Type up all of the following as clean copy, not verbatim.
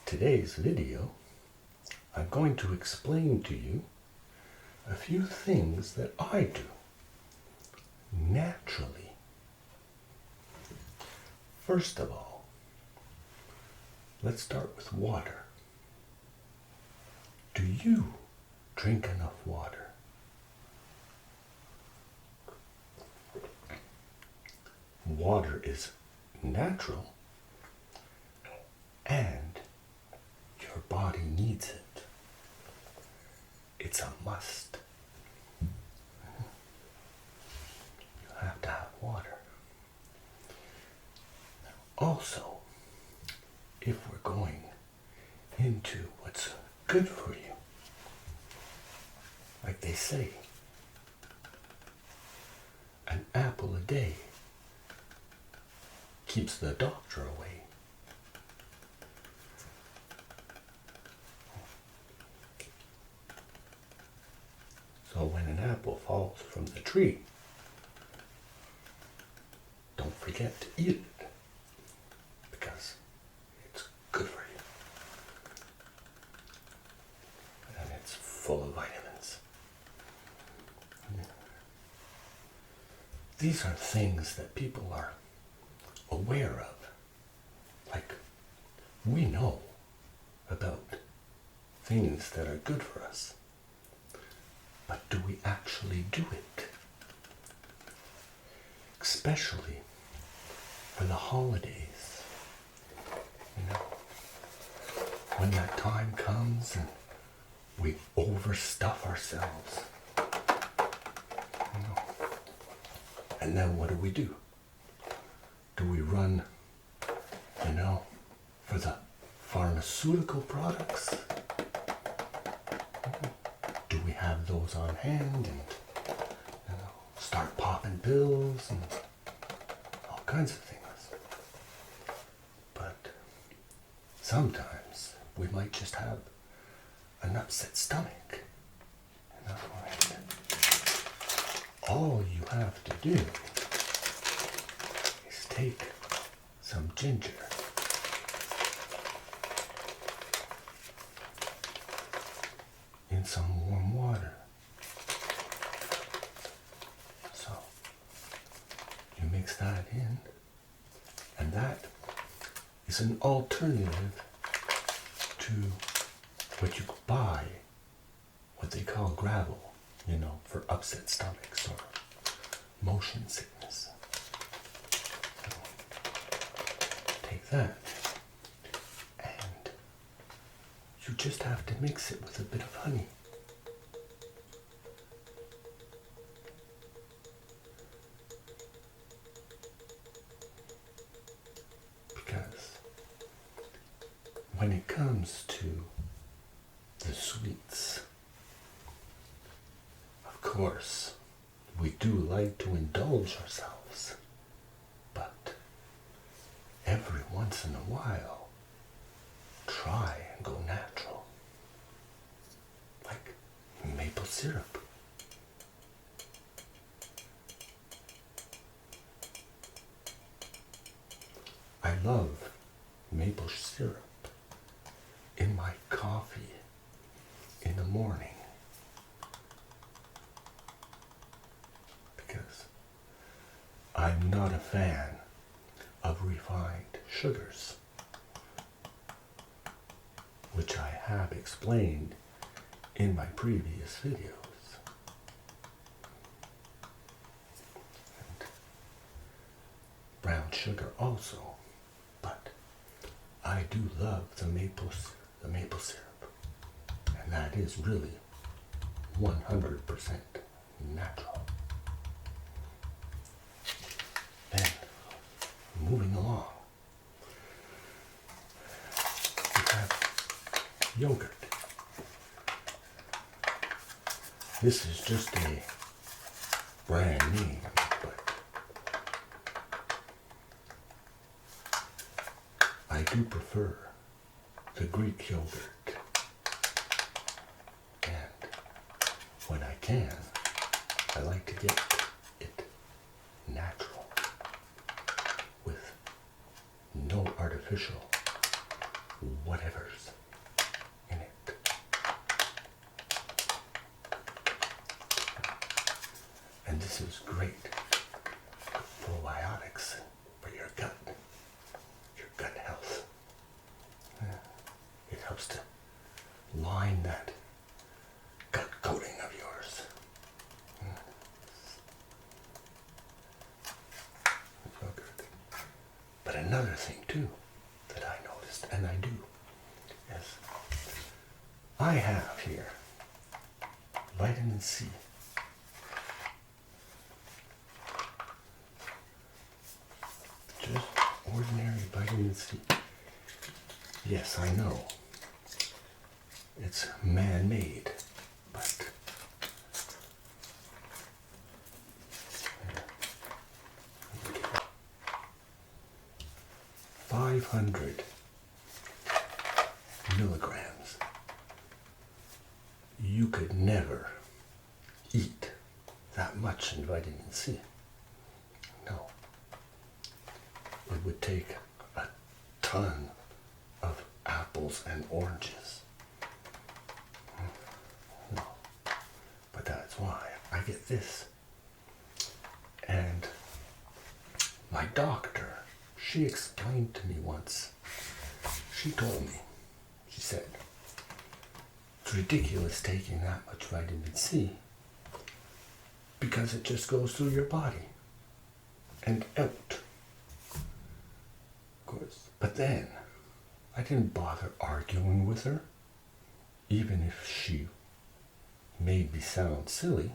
Today's video, I'm going to explain to you a few things that I do naturally. First of all, let's start with water. Do you drink enough water? Water is natural and your body needs it. It's a must. You have to have water. Also, if we're going into what's good for you, like they say, an apple a day keeps the doctor away. So when an apple falls from the tree, don't forget to eat it, because it's good for you. And it's full of vitamins. These are things that people are aware of. Like, we know about things that are good for us. But do we actually do it? Especially for the holidays. You know, when that time comes and we overstuff ourselves. You know, and then what do? Do we run, for the pharmaceutical products? Do we have those on hand and start popping pills and all kinds of things? But sometimes we might just have an upset stomach. All you have to do is take some ginger, in some warm water. So you mix that in, and that is an alternative to what you buy, what they call gravel, for upset stomachs or motion sickness. So take that, and you just have to mix it with a bit of honey. Because when it comes to the sweets, of course, we do like to indulge ourselves, but every once in a while, try and go natural. Like maple syrup. I love maple syrup in my coffee in the morning, because I'm not a fan of refined sugars, which I have explained in my previous videos. And brown sugar also, but I do love the maple syrup, and that is really 100% natural. Then, moving along, we have yogurt. This is just a brand name, but I do prefer the Greek yogurt. And when I can, I like to get it natural, with no artificial artificial whatever's in it. And this is great probiotics for your gut health. It helps to line that gut coating of yours. But another thing too that I noticed, and I do, is I have here vitamin C. Just ordinary vitamin C. Yes, I know. It's man-made, but 500 milligrams. You could never eat that much in vitamin C. No. It would take a ton of apples and oranges. No. But that's why I get this. And my doctor, she explained to me once, she told me, she said, it's ridiculous taking that much vitamin C because it just goes through your body and out. Of course. But then I didn't bother arguing with her, even if she made me sound silly.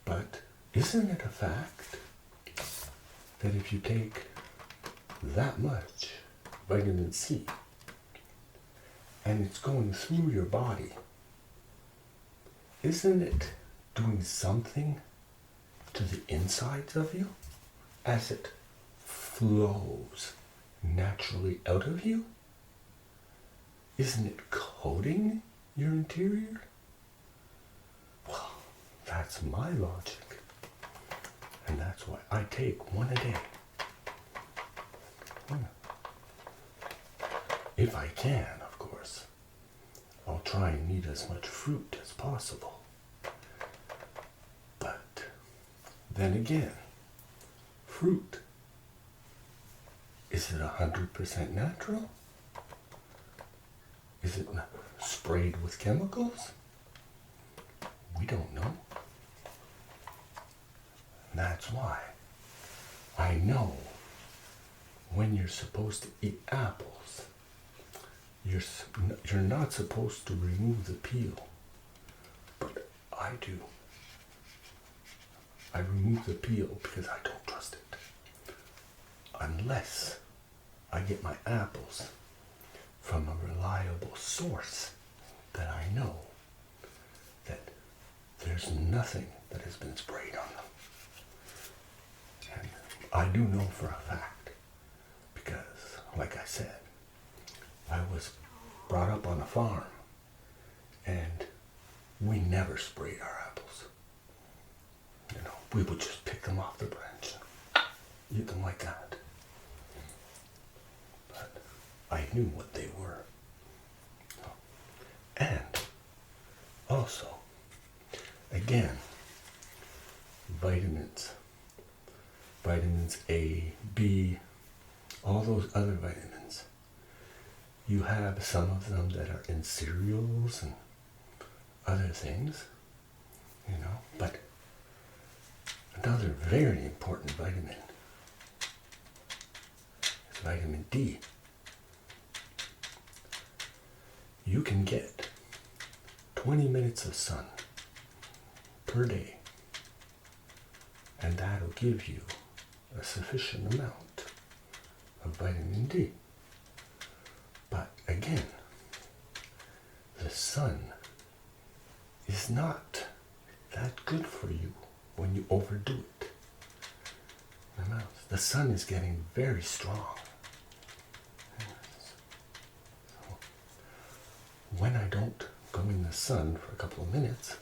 But isn't it a fact that if you take that much vitamin C and it's going through your body, isn't it doing something to the insides of you as it flows naturally out of you? Isn't it coating your interior? Well, that's my logic. And that's why I take one a day. If I can, of course. I'll try and eat as much fruit as possible. But then again, fruit, is it 100% natural? Is it sprayed with chemicals? We don't know. That's why I know when you're supposed to eat apples, you're not supposed to remove the peel, but I do. I remove the peel because I don't trust it. Unless I get my apples from a reliable source that I know that there's nothing that has been sprayed on them. And I do know for a fact because, like I said, I was brought up on a farm and we never sprayed our apples. You know, we would just pick them off the branch and eat them like that. But I knew what they were. And also, again, vitamins A, B, all those other vitamins. You have some of them that are in cereals and other things, you know, but another very important vitamin is vitamin D. You can get 20 minutes of sun per day, and that'll give you a sufficient amount of vitamin D. But again, the sun is not that good for you when you overdo it. The sun is getting very strong. So when I don't go in the sun for a couple of minutes,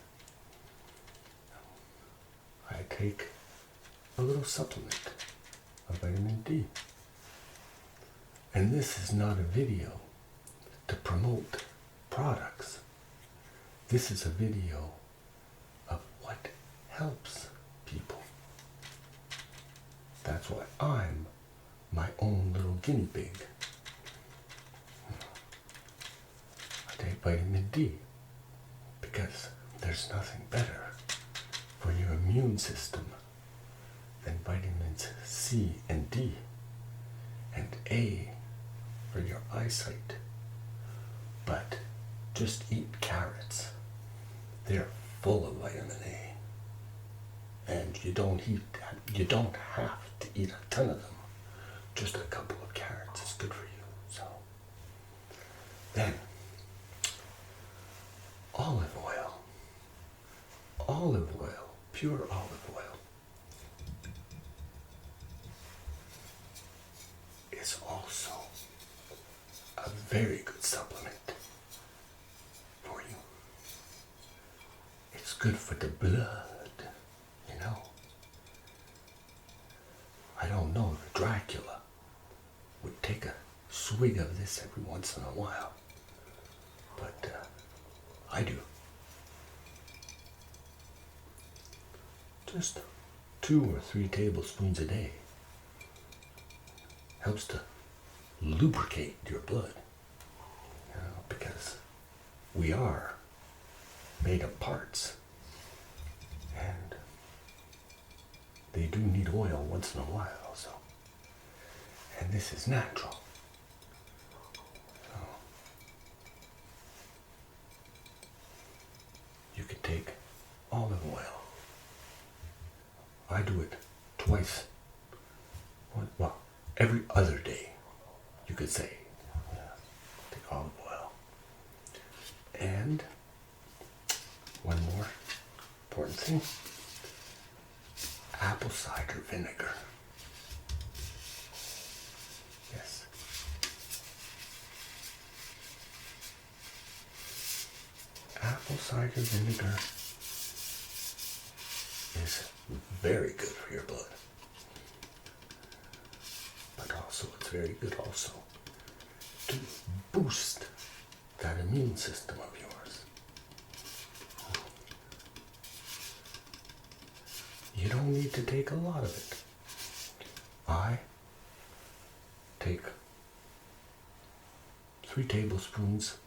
I take a little supplement of vitamin D. And this is not a video to promote products. This is a video of what helps people. That's why I'm my own little guinea pig. I take vitamin D because there's nothing better for your immune system than vitamins C and D, and A for your eyesight. But just eat carrots. They're full of vitamin A. And you don't have to eat a ton of them. Just a couple of carrots is good for you. So then olive oil, pure olive oil is also a very good supplement for you. It's good for the blood, you know. I don't know if Dracula would take a swig of this every once in a while, but I do. Just 2 or 3 tablespoons a day helps to lubricate your blood, you know, because we are made of parts, and they do need oil once in a while. So, and this is natural. So you could take olive oil. I do it twice. Well, every other day, you could say. Take olive oil. And one more important thing, apple cider vinegar. Yes. Apple cider vinegar is very good for your blood. But also, it's very good also to boost that immune system of yours. You don't need to take a lot of it. I take 3 tablespoons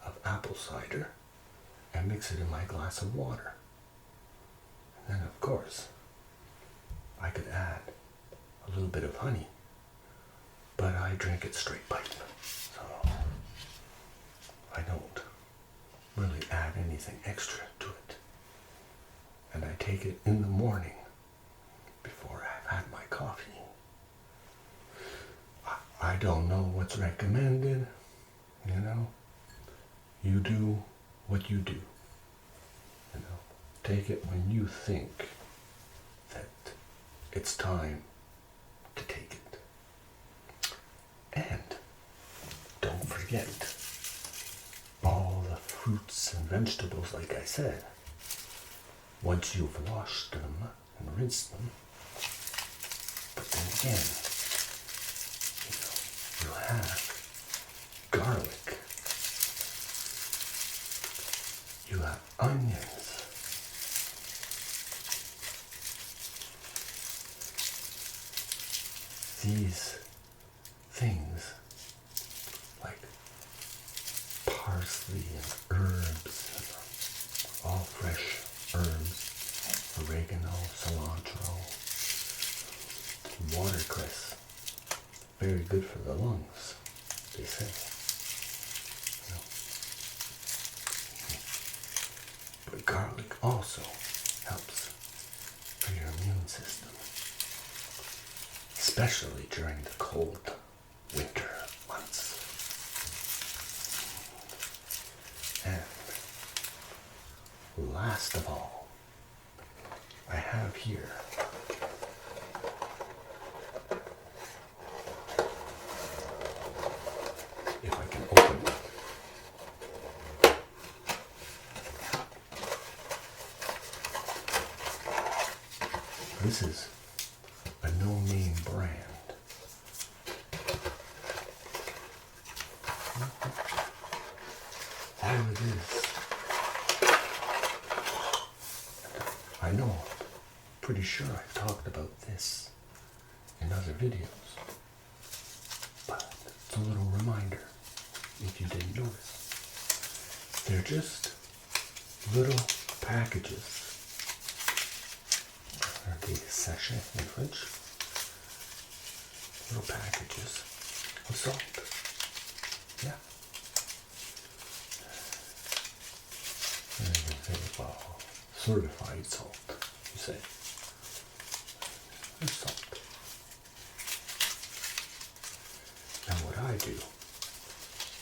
of apple cider and mix it in my glass of water. And then, of course, I could add a little bit of honey, but I drink it straight pipe, so I don't really add anything extra to it. And I take it in the morning before I've had my coffee. I don't know what's recommended, you know. You do what you do. You know, take it when you think that it's time to take it. And don't forget all the fruits and vegetables, like I said. Once you've washed them and rinsed them, but then again, you'll have garlic, you have onions, these things like parsley and herbs, and all fresh herbs, oregano, cilantro, watercress, very good for the lungs, they say. But garlic also helps for your immune system, especially during the cold winter months. And last of all, I have here if I can open it. This is a no-name brand. All it is, I know, pretty sure I've talked about this in other videos, but it's a little reminder if you didn't notice. They're just little packages, or des sachets in French, little packages of salt. Yeah. Well, certified salt, you say. There's salt. Now what I do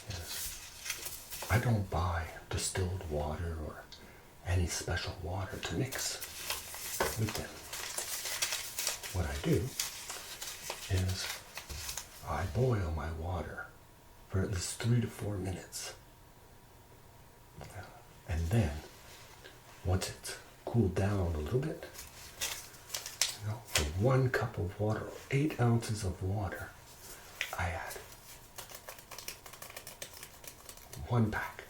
is I don't buy distilled water or any special water to mix with them. What I do is I boil my water for at least 3 to 4 minutes. And then, once it's cooled down a little bit, for 1 cup of water, 8 ounces of water, I add 1 pack.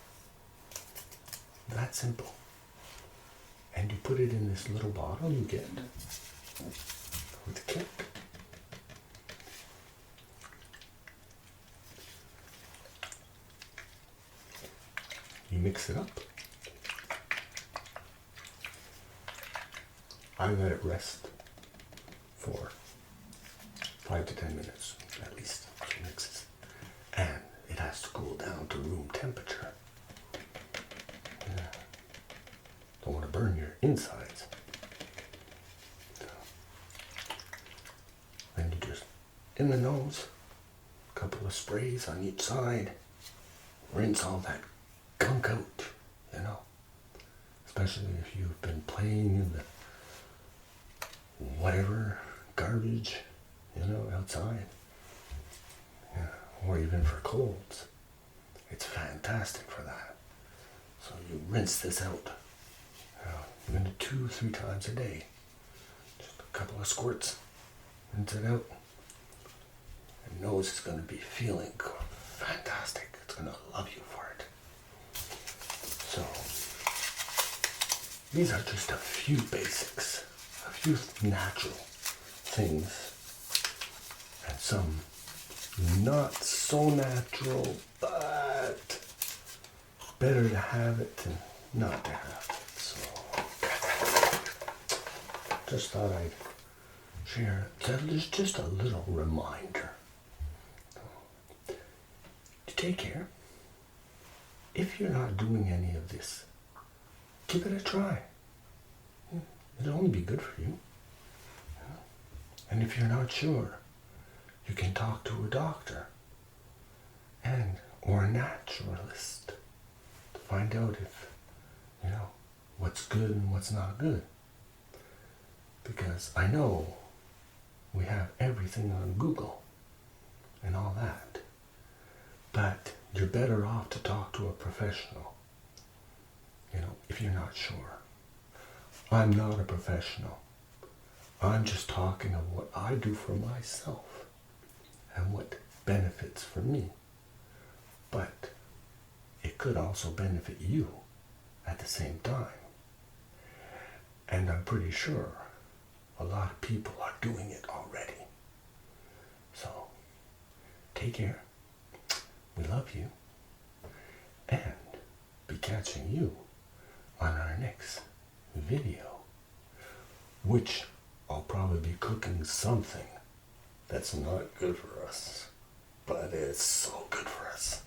That simple. And you put it in this little bottle you get with the kit. You mix it up. I let it rest for 5 to 10 minutes at least. So it mixes. And it has to cool down to room temperature. Yeah. Don't want to burn your insides. Then you just, in the nose, a couple of sprays on each side, rinse all that gunk out, especially if you've been playing in the whatever garbage, outside, or even for colds. It's fantastic for that. So you rinse this out, even 2-3 times a day. Just a couple of squirts, rinse it out. Your nose is going to be feeling fantastic. It's going to love you for it. So, these are just a few basics, a few natural things, and some not so natural, but better to have it than not to have it. So, just thought I'd share it. So there's just a little reminder to take care. If you're not doing any of this, give it a try. It'll only be good for you. And if you're not sure, you can talk to a doctor or a naturalist to find out if, what's good and what's not good. Because I know we have everything on Google and all that. But you're better off to talk to a professional, if you're not sure. I'm not a professional. I'm just talking of what I do for myself and what benefits for me. But it could also benefit you at the same time. And I'm pretty sure a lot of people are doing it already. So, take care. We love you. And be catching you on our next video, which I'll probably be cooking something that's not good for us, but it's so good for us.